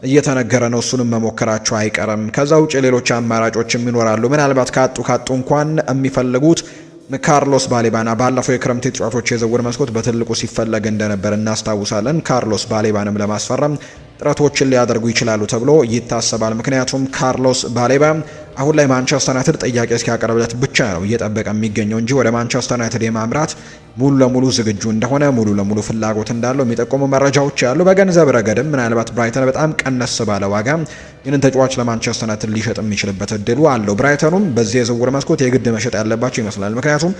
እየተነገረ ነው። እሱንም መሞከራቸው አይቀርም። ከዛ ውጭ ሌሎች አማራጮችም ይኖራሉ። ምናልባት ካጡ እንኳን የሚፈልጉት ካርሎስ ባሌባና ባለፈው የክረምት ተጫዋቾች የዝውውር መስኮት በትልቁ ሲፈለግ እንደነበር እናስታውሳለን። ካርሎስ ባሌባንም ለማስፈረም ጥረቶችን ሊያደርጉ ይችላሉ ተብሎ ይታሰባል። ምክንያቱም ካርሎስ ባሌባ አሁን ላይ ማንቸስተር ዩናይትድ ጥያቄ እስኪያቀርብለት ብቻ ነው እየጠበቀ የሚገኘው እንጂ ወደ ማንቸስተር ዩናይትድ የማምራት ሙሉ ለሙሉ ዝግጁ እንደሆነ ሙሉ ለሙሉ ፍላጎት እንዳለው የሚጠቁሙ መረጃዎች ያሉ። በገንዘብ ረገድም ምናልባት ብራይተን በጣም ቀነስ ባለ ዋጋ ይህንን ተጫዋች ለማንቸስተር ዩናይትድ ሊሸጥ የሚችልበት እድሉ አለው። ብራይተኑም በዚህ የዝውውር መስኮት የግድ መሸጥ ያለባቸው ይመስላል። ምክንያቱም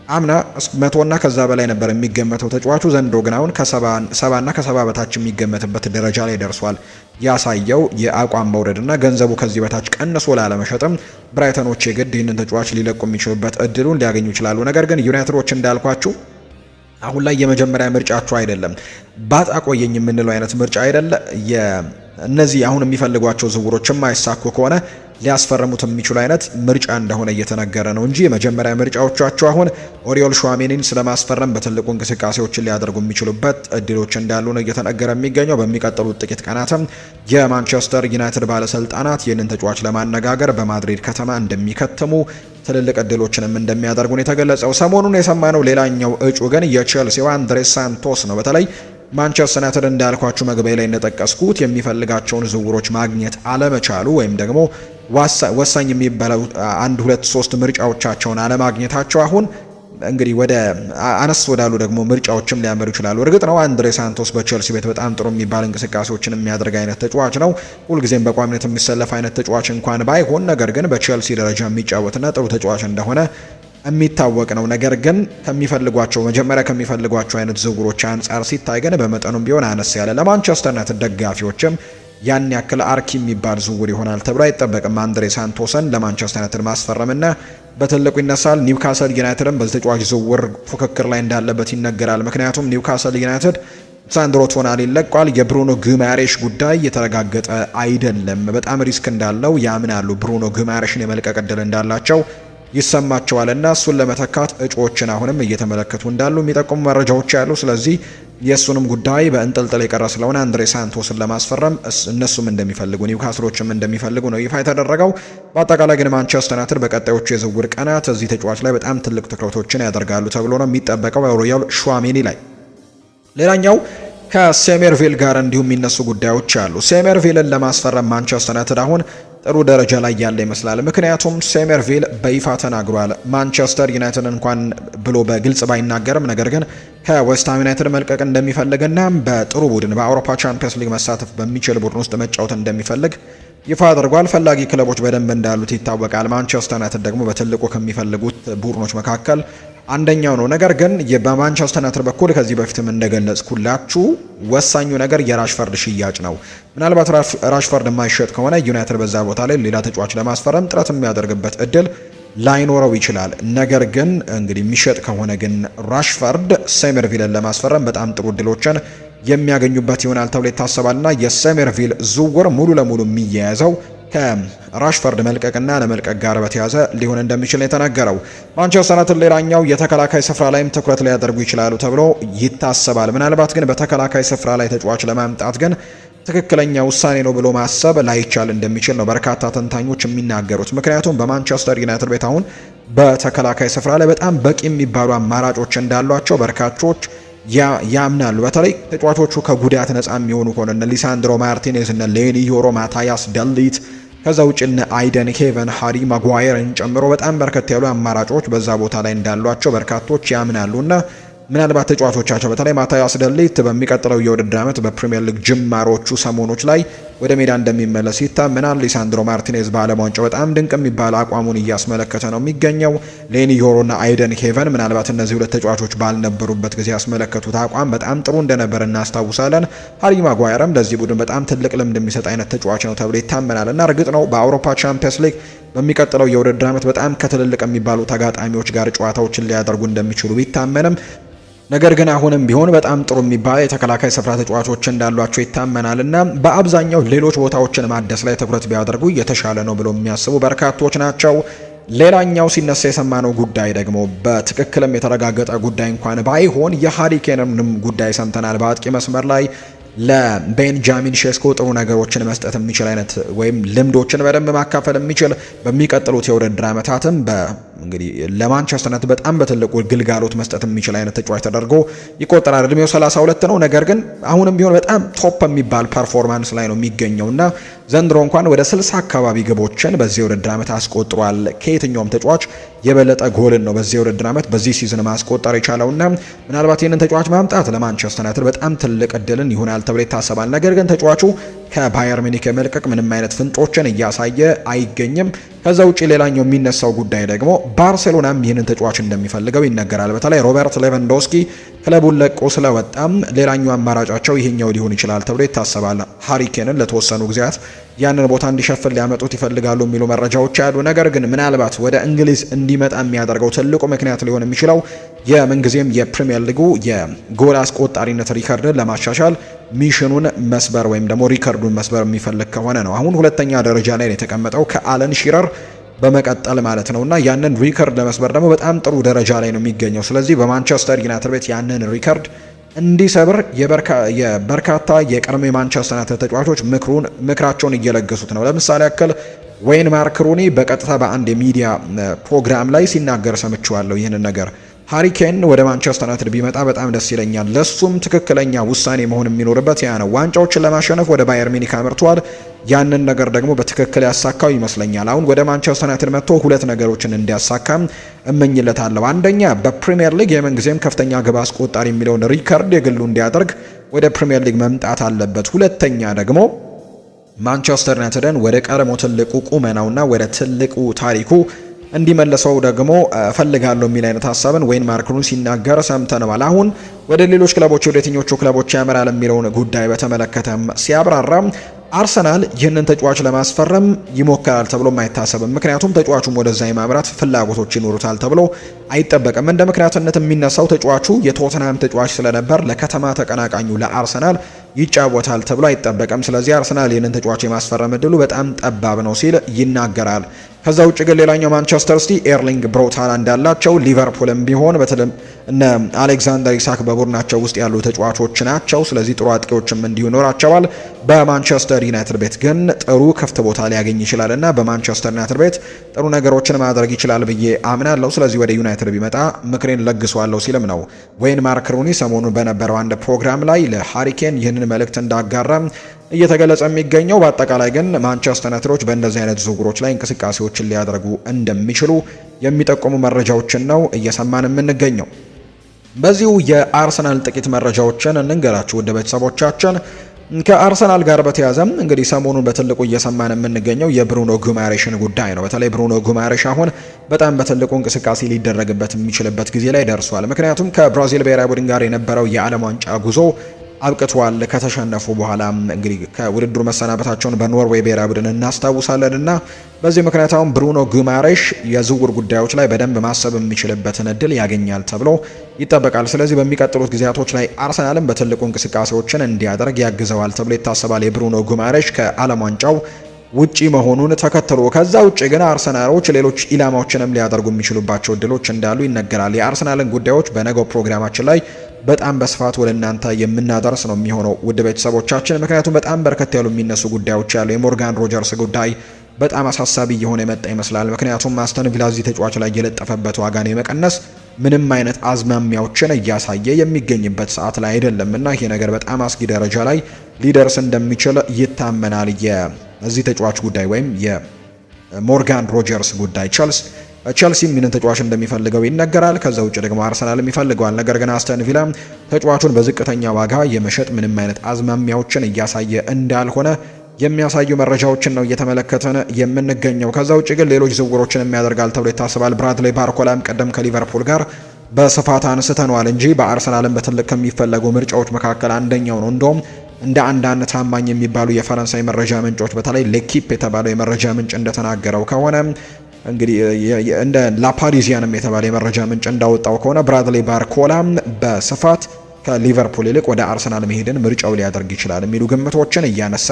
አምና 100 እና ከዛ በላይ ነበር የሚገመተው ተጫዋቹ። ዘንድሮ ግን አሁን ከ70 እና ከ70 በታች የሚገመትበት ደረጃ ላይ ደርሷል። ያሳየው የአቋም መውረድና ገንዘቡ ከዚህ በታች ቀንሶ ላለመሸጥም ብራይተኖች የግድ ይህንን ተጫዋች ሊለቁ የሚችሉበት እድሉን ሊያገኙ ይችላሉ። ነገር ግን ዩናይትዶች እንዳልኳችሁ አሁን ላይ የመጀመሪያ ምርጫቸው አይደለም። ባጣ ቆየኝ የምንለው አይነት ምርጫ አይደለ። እነዚህ አሁን የሚፈልጓቸው ዝውውሮች የማይሳኩ ከሆነ ሊያስፈርሙት የሚችሉ አይነት ምርጫ እንደሆነ እየተነገረ ነው እንጂ የመጀመሪያ ምርጫዎቻቸው አሁን ኦሪዮል ሹዋሜኒን ስለማስፈረም በትልቁ እንቅስቃሴዎችን ሊያደርጉ የሚችሉበት እድሎች እንዳሉ ነው እየተነገረ የሚገኘው። በሚቀጥሉት ጥቂት ቀናትም የማንቸስተር ዩናይትድ ባለስልጣናት ይህንን ተጫዋች ለማነጋገር በማድሪድ ከተማ እንደሚከትሙ ትልልቅ እድሎችንም እንደሚያደርጉ ነው የተገለጸው። ሰሞኑን የሰማነው ሌላኛው እጩ ግን የቼልሲው አንድሬስ ሳንቶስ ነው። በተለይ ማንቸስተር ዩናይትድ እንዳልኳችሁ መግቢያ ላይ እንደጠቀስኩት የሚፈልጋቸውን ዝውውሮች ማግኘት አለመቻሉ ወይም ደግሞ ወሳኝ የሚባለው 1 2 3 ምርጫዎቻቸውን አለማግኘታቸው አሁን እንግዲህ ወደ አነስ ወዳሉ ደግሞ ምርጫዎችም ሊያመሩ ይችላሉ። እርግጥ ነው አንድሬ ሳንቶስ በቼልሲ ቤት በጣም ጥሩ የሚባል እንቅስቃሴዎችን የሚያደርግ አይነት ተጫዋች ነው። ሁልጊዜም በቋሚነት የሚሰለፍ አይነት ተጫዋች እንኳን ባይሆን ነገር ግን በቼልሲ ደረጃ የሚጫወትና ጥሩ ተጫዋች እንደሆነ የሚታወቅ ነው። ነገር ግን መጀመሪያ ከሚፈልጓቸው አይነት ዝውውሮች አንጻር ሲታይ ግን በመጠኑም ቢሆን አነስ ያለ ለማንቸስተር ዩናይትድ ደጋፊዎችም ያን ያክል አርኪ የሚባል ዝውውር ይሆናል ተብሎ አይጠበቅም። አንድሬ ሳንቶስን ለማንቸስተር ዩናይትድ ማስፈረምና በትልቁ ይነሳል። ኒውካስል ዩናይትድም በዚህ ተጫዋች ዝውውር ፉክክር ላይ እንዳለበት ይነገራል። ምክንያቱም ኒውካስል ዩናይትድ ሳንድሮ ቶናሊ ለቋል። የብሩኖ ጉማሬሽ ጉዳይ የተረጋገጠ አይደለም። በጣም ሪስክ እንዳለው ያምናሉ። ብሩኖ ጉማሬሽን የመልቀቅ እድል እንዳላቸው ይሰማቸዋልና እሱን ለመተካት እጩዎችን አሁንም እየተመለከቱ እንዳሉ የሚጠቁሙ መረጃዎች ያሉ። ስለዚህ የእሱንም ጉዳይ በእንጥልጥል የቀረ ስለሆነ አንድሬ ሳንቶስን ለማስፈረም እነሱም እንደሚፈልጉ ኒውካስሎችም እንደሚፈልጉ ነው ይፋ የተደረገው። በአጠቃላይ ግን ማንቸስተር ዩናይትድ በቀጣዮቹ የዝውውር ቀናት እዚህ ተጫዋች ላይ በጣም ትልቅ ትኩረቶችን ያደርጋሉ ተብሎ ነው የሚጠበቀው በኦሪዮል ሹዋሜኒ ላይ። ሌላኛው ከሴሜርቪል ጋር እንዲሁም የሚነሱ ጉዳዮች አሉ። ሴሜርቪልን ለማስፈረም ማንቸስተር ዩናይትድ አሁን ጥሩ ደረጃ ላይ ያለ ይመስላል። ምክንያቱም ሴሜርቪል በይፋ ተናግሯል። ማንቸስተር ዩናይትድ እንኳን ብሎ በግልጽ ባይናገርም ነገር ግን ከዌስትሃም ዩናይትድ መልቀቅ እንደሚፈልግና በጥሩ ቡድን በአውሮፓ ቻምፒየንስ ሊግ መሳተፍ በሚችል ቡድን ውስጥ መጫወት እንደሚፈልግ ይፋ አድርጓል። ፈላጊ ክለቦች በደንብ እንዳሉት ይታወቃል። ማንቸስተር ዩናይትድ ደግሞ በትልቁ ከሚፈልጉት ቡድኖች መካከል አንደኛው ነው። ነገር ግን በማንቸስተር ዩናይትድ በኩል ከዚህ በፊትም እንደገለጽኩላችሁ ወሳኙ ነገር የራሽፈርድ ሽያጭ ነው። ምናልባት ራሽፈርድ የማይሸጥ ከሆነ ዩናይትድ በዛ ቦታ ላይ ሌላ ተጫዋች ለማስፈረም ጥረት የሚያደርግበት እድል ላይኖረው ይችላል። ነገር ግን እንግዲህ የሚሸጥ ከሆነ ግን ራሽፈርድ ሴሜርቪልን ለማስፈረም በጣም ጥሩ እድሎችን የሚያገኙበት ይሆናል ተብሎ ይታሰባልና የሴሜርቪል ዝውውር ሙሉ ለሙሉ የሚያያዘው ከራሽፈርድ መልቀቅና ለመልቀቅ ጋር በተያዘ ሊሆን እንደሚችል የተነገረው። ማንቸስተር ዩናይትድ ሌላኛው የተከላካይ ስፍራ ላይም ትኩረት ሊያደርጉ ይችላሉ ተብሎ ይታሰባል። ምናልባት ግን በተከላካይ ስፍራ ላይ ተጫዋች ለማምጣት ግን ትክክለኛ ውሳኔ ነው ብሎ ማሰብ ላይቻል እንደሚችል ነው በርካታ ተንታኞች የሚናገሩት። ምክንያቱም በማንቸስተር ዩናይትድ ቤት አሁን በተከላካይ ስፍራ ላይ በጣም በቂ የሚባሉ አማራጮች እንዳሏቸው በርካቶች ያምናሉ። በተለይ ተጫዋቾቹ ከጉዳት ነፃ የሚሆኑ ከሆነ እነ ሊሳንድሮ ማርቲኔዝ፣ እነ ሌኒ ዮሮ፣ ማታያስ ደሊት ከዛ ውጭ እነ አይደን ኬቨን፣ ሃሪ ማጓየርን ጨምሮ በጣም በርከት ያሉ አማራጮች በዛ ቦታ ላይ እንዳሏቸው በርካቶች ያምናሉና ምናልባት ተጫዋቾቻቸው በተለይ ማታያስ ደሊት በሚቀጥለው የውድድር ዓመት በፕሪሚየር ሊግ ጅማሮቹ ሰሞኖች ላይ ወደ ሜዳ እንደሚመለስ ይታመናል። ሊሳንድሮ ማርቲኔዝ በዓለም ዋንጫው በጣም ድንቅ የሚባል አቋሙን እያስመለከተ ነው የሚገኘው። ሌኒ ዮሮና አይደን ኬቨን ምናልባት እነዚህ ሁለት ተጫዋቾች ባልነበሩበት ጊዜ ያስመለከቱት አቋም በጣም ጥሩ እንደነበር እናስታውሳለን። ሃሪ ማጓየርም ለዚህ ቡድን በጣም ትልቅ ልምድ የሚሰጥ አይነት ተጫዋች ነው ተብሎ ይታመናል እና እርግጥ ነው በአውሮፓ ቻምፒየንስ ሊግ በሚቀጥለው የውድድር ዓመት በጣም ከትልልቅ የሚባሉ ተጋጣሚዎች ጋር ጨዋታዎችን ሊያደርጉ እንደሚችሉ ቢታመንም ነገር ግን አሁንም ቢሆን በጣም ጥሩ የሚባል የተከላካይ ስፍራ ተጫዋቾች እንዳሏቸው ይታመናል እና በአብዛኛው ሌሎች ቦታዎችን ማደስ ላይ ትኩረት ቢያደርጉ የተሻለ ነው ብሎ የሚያስቡ በርካቶች ናቸው። ሌላኛው ሲነሳ የሰማነው ጉዳይ ደግሞ በትክክልም የተረጋገጠ ጉዳይ እንኳን ባይሆን የሃሪ ኬንንም ጉዳይ ሰምተናል። በአጥቂ መስመር ላይ ለቤንጃሚን ሼስኮ ጥሩ ነገሮችን መስጠት የሚችል አይነት ወይም ልምዶችን በደንብ ማካፈል የሚችል በሚቀጥሉት የውድድር ዓመታትም እንግዲህ ለማንቸስተር ዩናይትድ በጣም በትልቁ ግልጋሎት መስጠት የሚችል አይነት ተጫዋች ተደርጎ ይቆጠራል። እድሜው 32 ነው። ነገር ግን አሁንም ቢሆን በጣም ቶፕ የሚባል ፐርፎርማንስ ላይ ነው የሚገኘውና ዘንድሮ እንኳን ወደ 60 አካባቢ ግቦችን በዚህ የውድድር ዓመት አስቆጥሯል። ከየትኛውም ተጫዋች የበለጠ ጎልን ነው በዚህ የውድድር ዓመት በዚህ ሲዝን ማስቆጠር የቻለውና ምናልባት ይህንን ተጫዋች ማምጣት ለማንቸስተር ዩናይትድ በጣም ትልቅ እድልን ይሆናል ተብሎ ይታሰባል። ነገር ግን ተጫዋቹ ከባየር ሚኒክ የመልቀቅ ምንም አይነት ፍንጮችን እያሳየ አይገኝም። ከዛ ውጪ ሌላኛው የሚነሳው ጉዳይ ደግሞ ባርሴሎናም ይህንን ተጫዋች እንደሚፈልገው ይነገራል። በተለይ ሮበርት ሌቫንዶስኪ ክለቡን ለቆ ስለወጣም ሌላኛው አማራጫቸው ይሄኛው ሊሆን ይችላል ተብሎ ይታሰባል። ሃሪ ኬንን ለተወሰኑ ጊዜያት ያንን ቦታ እንዲሸፍን ሊያመጡት ይፈልጋሉ የሚሉ መረጃዎች ያሉ። ነገር ግን ምናልባት ወደ እንግሊዝ እንዲመጣ የሚያደርገው ትልቁ ምክንያት ሊሆን የሚችለው የምንጊዜም የፕሪሚየር ሊጉ የጎል አስቆጣሪነት ሪከርድን ለማሻሻል ሚሽኑን መስበር ወይም ደግሞ ሪከርዱን መስበር የሚፈልግ ከሆነ ነው። አሁን ሁለተኛ ደረጃ ላይ የተቀመጠው ከአለን ሺረር በመቀጠል ማለት ነውና ያንን ሪከርድ ለመስበር ደግሞ በጣም ጥሩ ደረጃ ላይ ነው የሚገኘው። ስለዚህ በማንቸስተር ዩናይትድ ቤት ያንን ሪከርድ እንዲሰብር የበርካታ የቀድሞ የማንቸስተር ዩናይትድ ተጫዋቾች ምክራቸውን እየለገሱት ነው። ለምሳሌ ያክል ዌይን ማርክ ሩኒ በቀጥታ በአንድ የሚዲያ ፕሮግራም ላይ ሲናገር ሰምቼዋለሁ ይህንን ነገር። ሃሪ ኬን ወደ ማንቸስተር ዩናይትድ ቢመጣ በጣም ደስ ይለኛል። ለሱም ትክክለኛ ውሳኔ መሆን የሚኖርበት ያ ነው። ዋንጫዎችን ለማሸነፍ ወደ ባየር ሚኒክ አምርቷል። ያንን ነገር ደግሞ በትክክል ያሳካው ይመስለኛል። አሁን ወደ ማንቸስተር ዩናይትድ መጥቶ ሁለት ነገሮችን እንዲያሳካም እመኝለታለሁ። አንደኛ በፕሪሚየር ሊግ የምንጊዜም ከፍተኛ ግብ አስቆጣሪ የሚለውን ሪከርድ የግሉ እንዲያደርግ ወደ ፕሪሚየር ሊግ መምጣት አለበት። ሁለተኛ ደግሞ ማንቸስተር ዩናይትድን ወደ ቀድሞ ትልቁ ቁመናውና ወደ ትልቁ ታሪኩ እንዲመለሰው ደግሞ ፈልጋለሁ የሚል አይነት ሀሳብን ዌይን ማርክ ሩኒ ሲናገር ሰምተነዋል። አሁን ወደ ሌሎች ክለቦች ወደ የትኞቹ ክለቦች ያመራል የሚለውን ጉዳይ በተመለከተም ሲያብራራ አርሰናል ይህንን ተጫዋች ለማስፈረም ይሞክራል ተብሎ አይታሰብም። ምክንያቱም ተጫዋቹም ወደዛ የማምራት ፍላጎቶች ይኖሩታል ተብሎ አይጠበቅም። እንደ ምክንያትነት የሚነሳው ተጫዋቹ የቶተንሃም ተጫዋች ስለነበር ለከተማ ተቀናቃኙ ለአርሰናል ይጫወታል ተብሎ አይጠበቅም። ስለዚህ አርሰናል ይህንን ተጫዋች የማስፈረም እድሉ በጣም ጠባብ ነው ሲል ይናገራል። ከዛ ውጭ ግን ሌላኛው ማንቸስተር ሲቲ ኤርሊንግ ብራውት ሃላንድ ያላቸው፣ ሊቨርፑልም ቢሆን በተለይ እነ አሌክዛንደር ኢሳክ በቡድናቸው ውስጥ ያሉ ተጫዋቾች ናቸው። ስለዚህ ጥሩ አጥቂዎችም እንዲሁ ይኖራቸዋል። በማንቸስተር ዩናይትድ ቤት ግን ጥሩ ክፍት ቦታ ሊያገኝ ይችላል እና በማንቸስተር ዩናይትድ ቤት ጥሩ ነገሮችን ማድረግ ይችላል ብዬ አምናለሁ። ስለዚህ ወደ ዩናይትድ ቢመጣ ምክሬን ለግሷለሁ ሲልም ነው ዌይን ማርክ ሩኒ ሰሞኑን በነበረው አንድ ፕሮግራም ላይ ለሃሪ ኬን ይህንን መልእክት እንዳጋራ እየተገለጸ የሚገኘው። በአጠቃላይ ግን ማንቸስተር ዩናይትዶች በእንደዚህ አይነት ዝውውሮች ላይ እንቅስቃሴዎችን ሊያደርጉ እንደሚችሉ የሚጠቁሙ መረጃዎችን ነው እየሰማን የምንገኘው። በዚሁ የአርሰናል ጥቂት መረጃዎችን እንንገራችሁ ውድ ቤተሰቦቻችን። ከአርሰናል ጋር በተያዘም እንግዲህ ሰሞኑን በትልቁ እየሰማን የምንገኘው የብሩኖ ጉማሬሽን ጉዳይ ነው። በተለይ ብሩኖ ጉማሬሽ አሁን በጣም በትልቁ እንቅስቃሴ ሊደረግበት የሚችልበት ጊዜ ላይ ደርሷል። ምክንያቱም ከብራዚል ብሔራዊ ቡድን ጋር የነበረው የዓለም ዋንጫ ጉዞ አብቅቷል። ከተሸነፉ በኋላ እንግዲህ ከውድድሩ መሰናበታቸውን በኖርዌይ ብሔራዊ ቡድን እናስታውሳለን እና በዚህ ምክንያት አሁን ብሩኖ ጉማሬሽ የዝውውር ጉዳዮች ላይ በደንብ ማሰብ የሚችልበትን እድል ያገኛል ተብሎ ይጠበቃል። ስለዚህ በሚቀጥሉት ጊዜያቶች ላይ አርሰናልም በትልቁ እንቅስቃሴዎችን እንዲያደርግ ያግዘዋል ተብሎ ይታሰባል። የብሩኖ ጉማሬሽ ከዓለም ዋንጫው ውጪ መሆኑን ተከትሎ ከዛ ውጪ ግን አርሰናሎች ሌሎች ኢላማዎችንም ሊያደርጉ የሚችሉባቸው እድሎች እንዳሉ ይነገራል። የአርሰናልን ጉዳዮች በነገው ፕሮግራማችን ላይ በጣም በስፋት ወደ እናንተ የምናደርስ ነው የሚሆነው ውድ ቤተሰቦቻችን። ምክንያቱም በጣም በርከት ያሉ የሚነሱ ጉዳዮች ያሉ። የሞርጋን ሮጀርስ ጉዳይ በጣም አሳሳቢ እየሆነ የመጣ ይመስላል። ምክንያቱም አስተን ቪላ እዚህ ተጫዋች ላይ የለጠፈበት ዋጋን የመቀነስ ምንም አይነት አዝማሚያዎችን እያሳየ የሚገኝበት ሰዓት ላይ አይደለም እና ይሄ ነገር በጣም አስጊ ደረጃ ላይ ሊደርስ እንደሚችል ይታመናል። የዚህ ተጫዋች ጉዳይ ወይም የሞርጋን ሮጀርስ ጉዳይ ቸልሲ ምንን ተጫዋች እንደሚፈልገው ይነገራል። ከዛ ውጭ ደግሞ አርሰናልም ይፈልገዋል። ነገር ግን አስተን ቪላ ተጫዋቹን በዝቅተኛ ዋጋ የመሸጥ ምንም አይነት አዝማሚያዎችን እያሳየ እንዳልሆነ የሚያሳዩ መረጃዎችን ነው እየተመለከተን የምንገኘው። ከዛ ውጭ ግን ሌሎች ዝውውሮችን የሚያደርጋል ተብሎ ይታሰባል። ብራድሌይ ባርኮላም ቀደም ከሊቨርፑል ጋር በስፋት አንስተነዋል እንጂ በአርሰናልም በትልቅ ከሚፈለጉ ምርጫዎች መካከል አንደኛው ነው። እንደውም እንደ አንዳንድ ታማኝ የሚባሉ የፈረንሳይ መረጃ ምንጮች በተለይ ሌኪፕ የተባለው የመረጃ ምንጭ እንደተናገረው ከሆነ እንግዲህ እንደ ላፓሪዚያንም የተባለ የመረጃ ምንጭ እንዳወጣው ከሆነ ብራድሊ ባርኮላ በስፋት ከሊቨርፑል ይልቅ ወደ አርሰናል መሄድን ምርጫው ሊያደርግ ይችላል የሚሉ ግምቶችን እያነሳ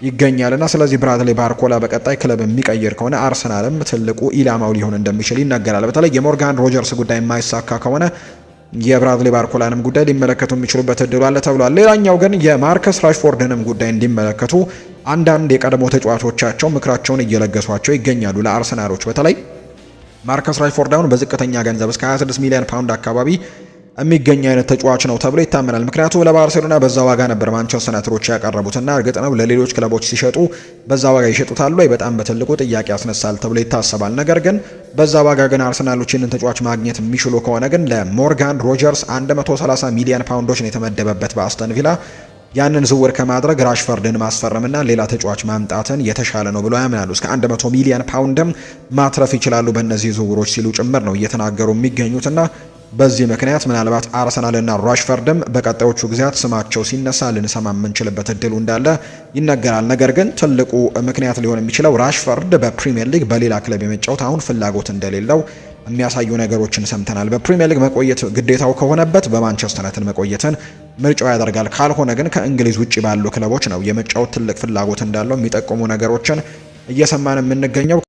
ይገኛልና ስለዚህ ብራድሊ ባርኮላ በቀጣይ ክለብ የሚቀይር ከሆነ አርሰናልም ትልቁ ኢላማው ሊሆን እንደሚችል ይነገራል። በተለይ የሞርጋን ሮጀርስ ጉዳይ የማይሳካ ከሆነ የብራድሊ ባርኮላንም ጉዳይ ሊመለከቱ የሚችሉበት እድሉ አለ ተብሏል። ሌላኛው ግን የማርከስ ራሽፎርድንም ጉዳይ እንዲመለከቱ አንዳንድ የቀድሞ ተጫዋቾቻቸው ምክራቸውን እየለገሷቸው ይገኛሉ። ለአርሰናሎች በተለይ ማርከስ ራሽፎርድ አሁን በዝቅተኛ ገንዘብ እስከ 26 ሚሊዮን ፓውንድ አካባቢ የሚገኝ አይነት ተጫዋች ነው ተብሎ ይታመናል። ምክንያቱም ለባርሴሎና በዛ ዋጋ ነበር ማንቸስተር ዩናይትዶች ያቀረቡትና እርግጥ ነው ለሌሎች ክለቦች ሲሸጡ በዛ ዋጋ ይሸጡታሉ ወይ በጣም በትልቁ ጥያቄ ያስነሳል ተብሎ ይታሰባል። ነገር ግን በዛ ዋጋ ግን አርሰናሎች ይህንን ተጫዋች ማግኘት የሚችሉ ከሆነ ግን ለሞርጋን ሮጀርስ 130 ሚሊዮን ፓውንዶችን የተመደበበት በአስተን ቪላ ያንን ዝውውር ከማድረግ ራሽፈርድን ማስፈረምና ሌላ ተጫዋች ማምጣትን የተሻለ ነው ብሎ ያምናሉ። እስከ 100 ሚሊዮን ፓውንድም ማትረፍ ይችላሉ በእነዚህ ዝውውሮች ሲሉ ጭምር ነው እየተናገሩ የሚገኙትና በዚህ ምክንያት ምናልባት አርሰናልና ራሽፈርድም በቀጣዮቹ ጊዜያት ስማቸው ሲነሳ ልንሰማ የምንችልበት እድሉ እንዳለ ይነገራል። ነገር ግን ትልቁ ምክንያት ሊሆን የሚችለው ራሽፈርድ በፕሪሚየር ሊግ በሌላ ክለብ የመጫወት አሁን ፍላጎት እንደሌለው የሚያሳዩ ነገሮችን ሰምተናል። በፕሪሚየር ሊግ መቆየት ግዴታው ከሆነበት በማንቸስተር ዩናይትድ መቆየትን ምርጫው ያደርጋል። ካልሆነ ግን ከእንግሊዝ ውጭ ባሉ ክለቦች ነው የመጫወት ትልቅ ፍላጎት እንዳለው የሚጠቁሙ ነገሮችን እየሰማን የምንገኘው።